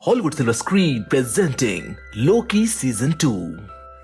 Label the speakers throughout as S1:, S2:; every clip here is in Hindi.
S1: Hollywood silver screen presenting Loki season 2।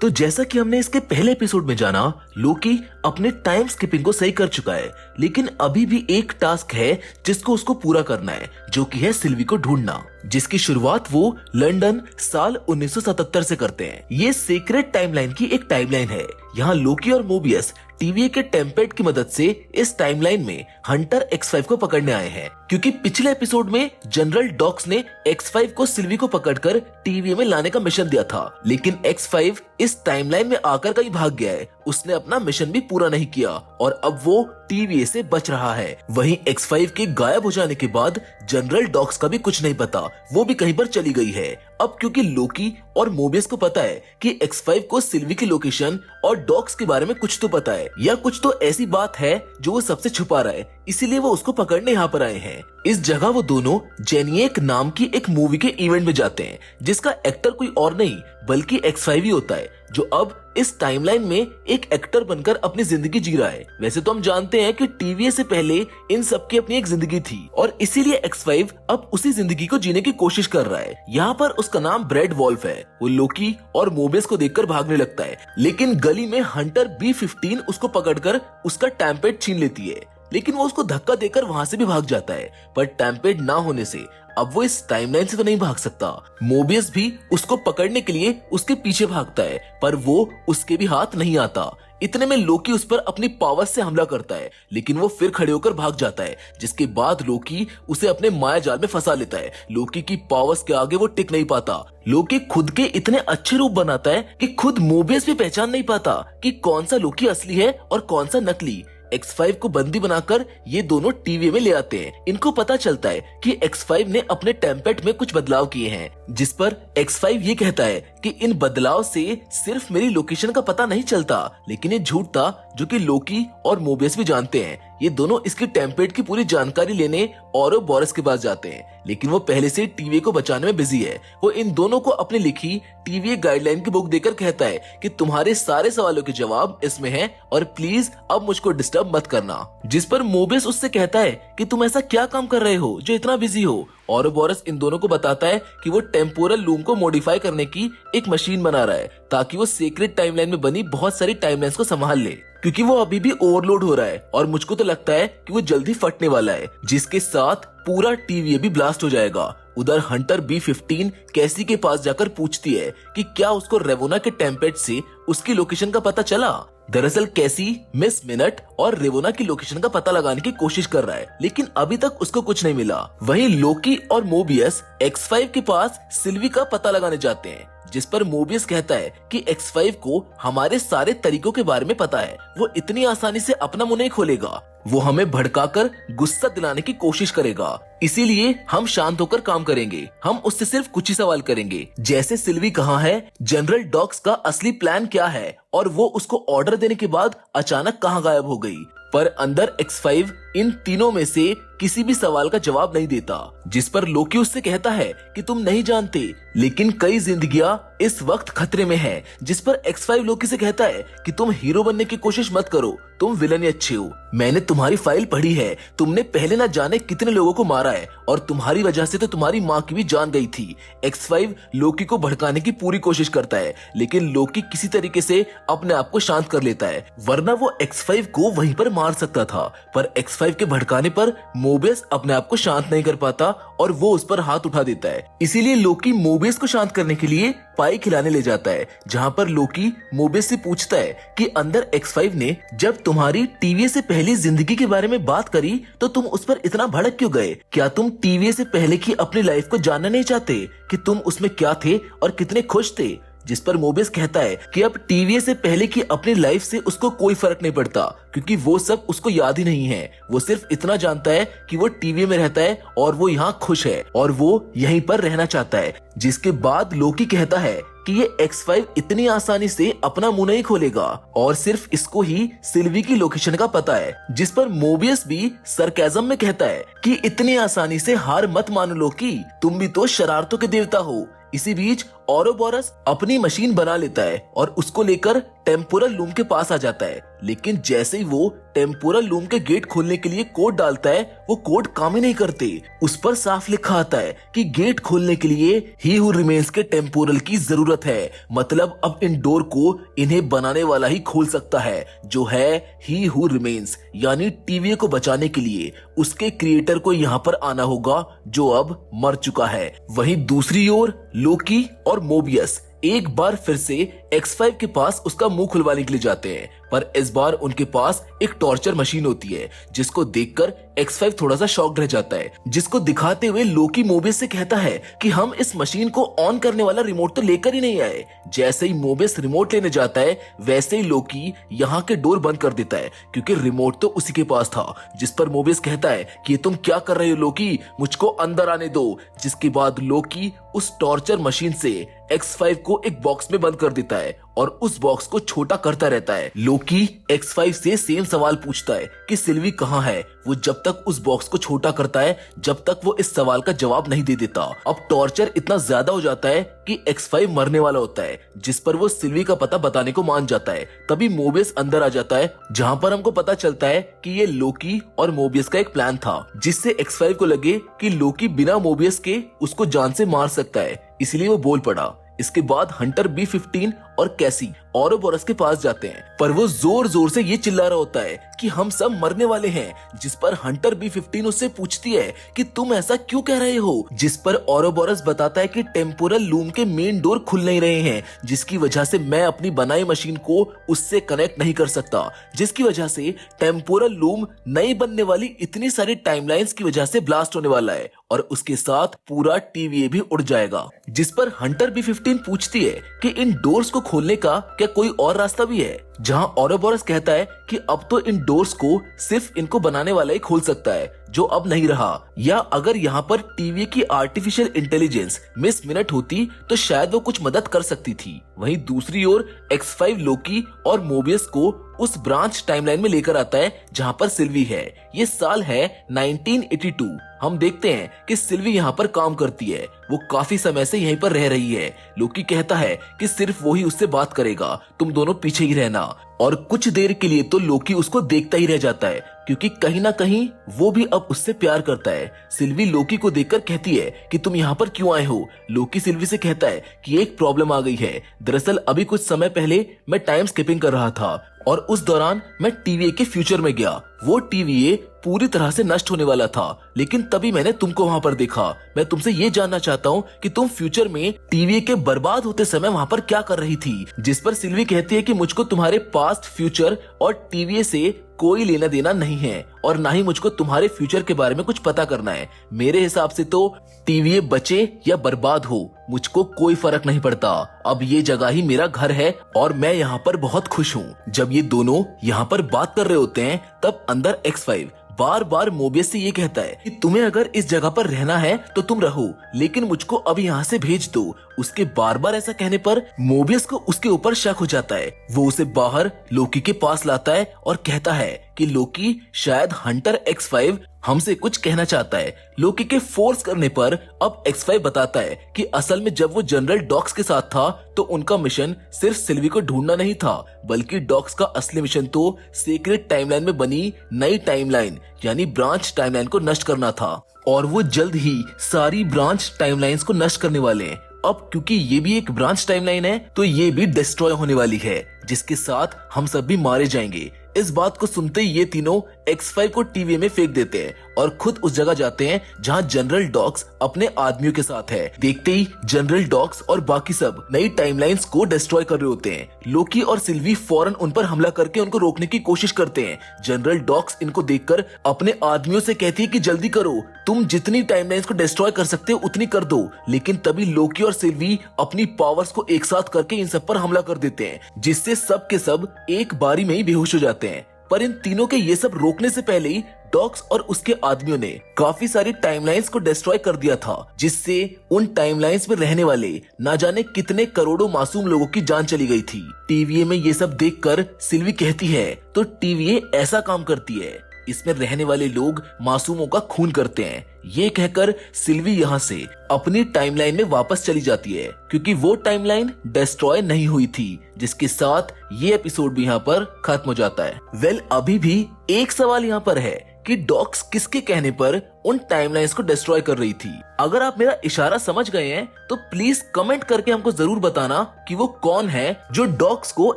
S1: तो जैसा कि हमने इसके पहले एपिसोड में जाना, लोकी अपने टाइम स्किपिंग को सही कर चुका है, लेकिन अभी भी एक टास्क है जिसको उसको पूरा करना है, जो कि है सिल्वी को ढूंढना, जिसकी शुरुआत वो लंदन साल 1977 से करते हैं। ये सीक्रेट टाइमलाइन की एक टाइमलाइन है। यहाँ लोकी और मोबियस टीवीए के टेम्पेट की मदद से इस टाइमलाइन में हंटर X5 को पकड़ने आए हैं, क्योंकि पिछले एपिसोड में जनरल डॉक्स ने X5 को सिल्वी को पकड़कर टीवीए में लाने का मिशन दिया था, लेकिन X5 इस टाइमलाइन में आकर कहीं भाग गया है। उसने अपना मिशन भी पूरा नहीं किया और अब वो टीवीए से बच रहा है। वहीं X5 के गायब हो जाने के बाद जनरल डॉक्स का भी कुछ नहीं पता, वो भी कहीं पर चली गई है। अब क्योंकि लोकी और मोबियस को पता है कि X5 को सिल्वी की लोकेशन और डॉक्स के बारे में कुछ तो पता है, या कुछ तो ऐसी बात है जो वो सबसे छुपा रहा है, इसीलिए वो उसको पकड़ने यहाँ पर आए हैं। इस जगह वो दोनों जेनिएक नाम की एक मूवी के इवेंट में जाते हैं, जिसका एक्टर कोई और नहीं बल्कि X5 ही होता है, जो अब इस टाइमलाइन में एक एक्टर बनकर अपनी जिंदगी जी रहा है। वैसे तो हम जानते हैं कि टीवीए से पहले इन सबकी अपनी एक जिंदगी थी और इसीलिए X5 अब उसी जिंदगी को जीने की कोशिश कर रहा है। यहाँ पर उसका नाम ब्रेड वॉल्फ है। वो लोकी और मोबियस को देखकर भागने लगता है, लेकिन गली में हंटर B15 उसको पकड़कर उसका टैम्पेट छीन लेती है, लेकिन वो उसको धक्का देकर वहाँ से भी भाग जाता है। पर टैम्पेट ना होने से अब वो इस टाइमलाइन से तो नहीं भाग सकता। मोबियस भी उसको पकड़ने के लिए उसके पीछे भागता है, पर वो उसके भी हाथ नहीं आता। इतने में लोकी उस पर अपनी पावर से हमला करता है, लेकिन वो फिर खड़े होकर भाग जाता है, जिसके बाद लोकी उसे अपने माया जाल में फंसा लेता है। लोकी की पावर्स के आगे वो टिक नहीं पाता। लोकी खुद के इतने अच्छे रूप बनाता है कि खुद मोबियस भी पहचान नहीं पाता कि कौन सा लोकी असली है और कौन सा नकली। X5 को बंदी बनाकर ये दोनों टीवी में ले आते हैं। इनको पता चलता है कि X5 ने अपने टेम्पेट में कुछ बदलाव किए हैं, जिस पर X5 ये कहता है कि इन बदलाव से सिर्फ मेरी लोकेशन का पता नहीं चलता, लेकिन ये झूठ था, जो कि लोकी और मोबियस भी जानते हैं। ये दोनों इसकी टेम्पेट की पूरी जानकारी लेने औरोबोरस के पास जाते हैं, लेकिन वो पहले से टीवीए को बचाने में बिजी है। वो इन दोनों को अपनी लिखी टीवीए गाइडलाइन की बुक देकर कहता है कि तुम्हारे सारे सवालों के जवाब इसमें हैं और प्लीज अब मुझको डिस्टर्ब मत करना। जिस पर मोबियस उससे कहता है कि तुम ऐसा क्या काम कर रहे हो जो इतना बिजी हो। औरोबोरस इन दोनों को बताता है कि वो टेम्पोरल लूम को मॉडिफाई करने की एक मशीन बना रहा है, ताकि वो सीक्रेट टाइमलाइन में बनी बहुत सारी टाइमलाइंस को संभाल ले, क्योंकि वो अभी भी ओवरलोड हो रहा है और मुझको तो लगता है कि वो जल्दी फटने वाला है, जिसके साथ पूरा टीवीए भी ब्लास्ट हो जाएगा। उधर हंटर B15 कैसी के पास जाकर पूछती है कि क्या उसको रेवोना के टेम्पेट से उसकी लोकेशन का पता चला। दरअसल कैसी मिस मिनट और रेवोना की लोकेशन का पता लगाने की कोशिश कर रहा है, लेकिन अभी तक उसको कुछ नहीं मिला। वहीं लोकी और मोबियस X5 के पास सिल्वी का पता लगाने जाते हैं, जिस पर मोबियस कहता है कि X5 को हमारे सारे तरीकों के बारे में पता है, वो इतनी आसानी से अपना मुंह नहीं खोलेगा, वो हमें भड़काकर गुस्सा दिलाने की कोशिश करेगा। इसीलिए हम शांत होकर काम करेंगे। हम उससे सिर्फ कुछ ही सवाल करेंगे, जैसे सिल्वी कहाँ है, जनरल डॉक्स का असली प्लान क्या है, और वो उसको ऑर्डर देने के बाद अचानक कहाँ गायब हो गई। पर अंदर X5 इन तीनों में से किसी भी सवाल का जवाब नहीं देता, जिस पर लोकी उससे कहता है कि तुम नहीं जानते, लेकिन कई जिंदगियां इस वक्त खतरे में हैं। जिस पर X5 लोकी से कहता है कि तुम हीरो बनने की कोशिश मत करो, तुम विलन ही अच्छे हो। मैंने तुम्हारी फाइल पढ़ी है, तुमने पहले ना जाने कितने लोगों को मारा है और तुम्हारी वजह से तो तुम्हारी माँ की भी जान गई थी। X5 लोकी को भड़काने की पूरी कोशिश करता है, लेकिन लोकी किसी तरीके से अपने आप को शांत कर लेता है, वरना वो X5 को वहीं पर मार सकता था। पर X5 के भड़काने पर मोबियस अपने आप को शांत नहीं कर पाता और वो उस पर हाथ उठा देता है। इसीलिए लोकी मोबियस को शांत करने के लिए पाई खिलाने ले जाता है, जहाँ पर लोकी मोबियस से पूछता है कि अंदर X5 ने जब तुम्हारी टीवीए से पहली जिंदगी के बारे में बात करी तो तुम उस पर इतना भड़क क्यों गए? क्या तुम टीवीए से पहले की अपनी लाइफ को जानना नहीं चाहते कि तुम उसमें क्या थे और कितने खुश थे? जिस पर मोबियस कहता है कि अब टीवीए से पहले की अपनी लाइफ से उसको कोई फर्क नहीं पड़ता, क्योंकि वो सब उसको याद ही नहीं है। वो सिर्फ इतना जानता है कि वो टीवीए में रहता है और वो यहाँ खुश है और वो यहीं पर रहना चाहता है। जिसके बाद लोकी कहता है कि ये X5 इतनी आसानी से अपना मुंह नहीं खोलेगा और सिर्फ इसको ही सिल्वी की लोकेशन का पता है। जिस पर मोबियस भी सरकाज़म में कहता है कि इतनी आसानी से हार मत मानो लोकी, तुम भी तो शरारतों के देवता हो। इसी बीच ओरोबोरस अपनी मशीन बना लेता है और उसको लेकर टेम्पोरल लूम के पास आ जाता है, लेकिन जैसे ही वो टेम्पोरल लूम के गेट खोलने के लिए कोड डालता है वो कोड काम ही नहीं करते। उस पर साफ लिखा आता है कि गेट खोलने के लिए ही हू रिमेन्स के टेम्पोरल की जरूरत है, मतलब अब इन डोर को इन्हें बनाने वाला ही खोल सकता है, जो है ही हू रिमेन्स, यानी टीवीए को बचाने के लिए उसके क्रिएटर को यहाँ पर आना होगा जो अब मर चुका है। वहीं दूसरी ओर लोकी और मोबियस एक बार फिर से X5 के पास उसका मुंह खुलवाने के लिए जाते हैं, पर इस बार उनके पास एक टॉर्चर मशीन होती है जिसको देखकर X5 थोड़ा सा शॉक्ड रह जाता है, जिसको दिखाते हुए लोकी मोबियस से कहता है कि हम इस मशीन को ऑन करने वाला रिमोट तो लेकर ही नहीं आए। जैसे ही मोबियस रिमोट लेने जाता है वैसे ही लोकी यहाँ के डोर बंद कर देता है, क्योंकि रिमोट तो उसी के पास था। जिस पर मोबियस कहता है कि तुम क्या कर रहे हो लोकी, मुझको अंदर आने दो। जिसके बाद लोकी उस टॉर्चर मशीन से X5 को एक बॉक्स में बंद कर देता है और उस बॉक्स को छोटा करता रहता है। लोकी X5 से सेम सवाल पूछता है कि सिल्वी कहाँ है। वो जब तक उस बॉक्स को छोटा करता है जब तक वो इस सवाल का जवाब नहीं दे देता। अब टॉर्चर इतना ज्यादा हो जाता है कि X5 मरने वाला होता है, जिस पर वो सिल्वी का पता बताने को मान जाता है। तभी मोबियस अंदर आ जाता है, जहाँ पर हमको पता चलता है कि ये लोकी और मोबियस का एक प्लान था, जिससे X5 को लगे कि लोकी बिना मोबियस के उसको जान से मार सकता है, इसलिए वो बोल पड़ा। इसके बाद हंटर B-15 और कैसी ओरोबोरस के पास जाते हैं, पर वो जोर जोर से ये चिल्ला रहा होता है कि हम सब मरने वाले हैं। जिस पर हंटर B-15 उससे पूछती है कि तुम ऐसा क्यों कह रहे हो, जिस पर ओरोबोरस बताता है कि टेम्पोरल लूम के मेन डोर खुल नहीं रहे हैं, जिसकी वजह से मैं अपनी बनाई मशीन को उससे कनेक्ट नहीं कर सकता, जिसकी वजह से टेम्पोरल लूम नई बनने वाली इतनी सारी टाइमलाइंस की वजह से ब्लास्ट होने वाला है और उसके साथ पूरा टीवीए भी उड़ जाएगा। जिस पर हंटर B-15 पूछती है कि इन डोर्स को खोलने का क्या कोई और रास्ता भी है, जहां ओरोबोरस कहता है कि अब तो इन डोर्स को सिर्फ इनको बनाने वाला ही खोल सकता है, जो अब नहीं रहा। या अगर यहाँ पर टीवीए की आर्टिफिशियल इंटेलिजेंस मिस मिनट होती तो शायद वो कुछ मदद कर सकती थी। वहीं दूसरी ओर X5 लोकी और मोबियस को उस ब्रांच टाइमलाइन में लेकर आता है जहाँ पर सिल्वी है। ये साल है 1982। हम देखते हैं कि सिल्वी यहाँ पर काम करती है, वो काफी समय से यहीं पर रह रही है। लोकी कहता है कि सिर्फ वो ही उससे बात करेगा, तुम दोनों पीछे ही रहना। और कुछ देर के लिए तो लोकी उसको देखता ही रह जाता है, क्योंकि कहीं ना कहीं वो भी अब उससे प्यार करता है। सिल्वी लोकी को देखकर कहती है कि तुम यहाँ पर क्यों आए हो। लोकी सिल्वी से कहता है कि एक प्रॉब्लम आ गई है। दरअसल अभी कुछ समय पहले मैं टाइम स्किपिंग कर रहा था और उस दौरान मैं टीवीए के फ्यूचर में गया। वो टीवीए पूरी तरह से नष्ट होने वाला था, लेकिन तभी मैंने तुमको वहाँ पर देखा। मैं तुमसे ये जानना चाहता हूँ कि तुम फ्यूचर में टीवीए के बर्बाद होते समय वहाँ पर क्या कर रही थी। जिस पर सिल्वी कहती है कि मुझको तुम्हारे पास्ट, फ्यूचर और टीवीए से कोई लेना देना नहीं है और ना ही मुझको तुम्हारे फ्यूचर के बारे में कुछ पता करना है। मेरे हिसाब से तो टीवीए बचे या बर्बाद हो, मुझको कोई फर्क नहीं पड़ता। अब ये जगह ही मेरा घर है और मैं यहाँ पर बहुत खुश हूँ। जब ये दोनों यहाँ पर बात कर रहे होते हैं तब अंदर X5 बार बार मोबियस से ये कहता है कि तुम्हें अगर इस जगह पर रहना है तो तुम रहो, लेकिन मुझको अब यहाँ से भेज दो। उसके बार बार ऐसा कहने पर मोबियस को उसके ऊपर शक हो जाता है। वो उसे बाहर लोकी के पास लाता है और कहता है कि लोकी, शायद हंटर X5 हमसे कुछ कहना चाहता है। लोकी के फोर्स करने पर अब X5 बताता है कि असल में जब वो जनरल डॉक्स के साथ था तो उनका मिशन सिर्फ सिल्वी को ढूंढना नहीं था, बल्कि डॉक्स का असली मिशन तो सीक्रेट टाइमलाइन में बनी नई टाइमलाइन यानी ब्रांच टाइमलाइन को नष्ट करना था। और वो जल्द ही सारी ब्रांच टाइमलाइंस को नष्ट करने वाले हैं। अब क्योंकि ये भी एक ब्रांच टाइमलाइन है तो ये भी डिस्ट्रॉय होने वाली है, जिसके साथ हम सब भी मारे जाएंगे। इस बात को सुनते ही ये तीनों X5 को टीवी में फेंक देते हैं और खुद उस जगह जाते हैं जहां जनरल डॉक्स अपने आदमियों के साथ है। देखते ही जनरल डॉक्स और बाकी सब नई टाइमलाइंस को डिस्ट्रॉय कर रहे होते हैं। लोकी और सिल्वी फौरन उन पर हमला करके उनको रोकने की कोशिश करते हैं। जनरल डॉक्स इनको देखकर अपने आदमियों से कहती है कि जल्दी करो, तुम जितनी टाइमलाइंस को डिस्ट्रॉय कर सकते हो उतनी कर दो। लेकिन तभी लोकी और सिल्वी अपनी पावर्स को एक साथ करके इन सब पर हमला कर देते हैं, जिससे सब के सब एक बारी में ही बेहोश हो जाते हैं। पर इन तीनों के ये सब रोकने से पहले ही डॉक्स और उसके आदमियों ने काफी सारी टाइमलाइंस को डिस्ट्रॉय कर दिया था, जिससे उन टाइमलाइंस में रहने वाले ना जाने कितने करोड़ों मासूम लोगों की जान चली गई थी। टीवीए में ये सब देखकर सिल्वी कहती है तो टीवीए ऐसा काम करती है। इसमें रहने वाले लोग मासूमों का खून करते हैं। ये कहकर सिल्वी यहाँ से अपनी टाइमलाइन में वापस चली जाती है, क्योंकि वो टाइमलाइन डिस्ट्रॉय नहीं हुई थी, जिसके साथ ये एपिसोड भी यहाँ पर खत्म हो जाता है। वेल, अभी भी एक सवाल यहाँ पर है कि डॉक्स किसके कहने पर उन टाइमलाइंस को डिस्ट्रॉय कर रही थी। अगर आप मेरा इशारा समझ गए हैं तो प्लीज कमेंट करके हमको जरूर बताना कि वो कौन है जो डॉक्स को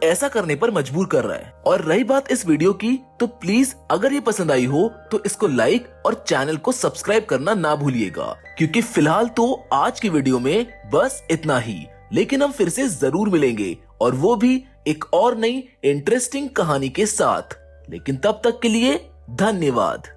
S1: ऐसा करने पर मजबूर कर रहा है। और रही बात इस वीडियो की, तो प्लीज अगर ये पसंद आई हो तो इसको लाइक और चैनल को सब्सक्राइब करना ना भूलिएगा, क्योंकि फिलहाल तो आज की वीडियो में बस इतना ही। लेकिन हम फिर से जरूर मिलेंगे, और वो भी एक और नई इंटरेस्टिंग कहानी के साथ। लेकिन तब तक के लिए धन्यवाद।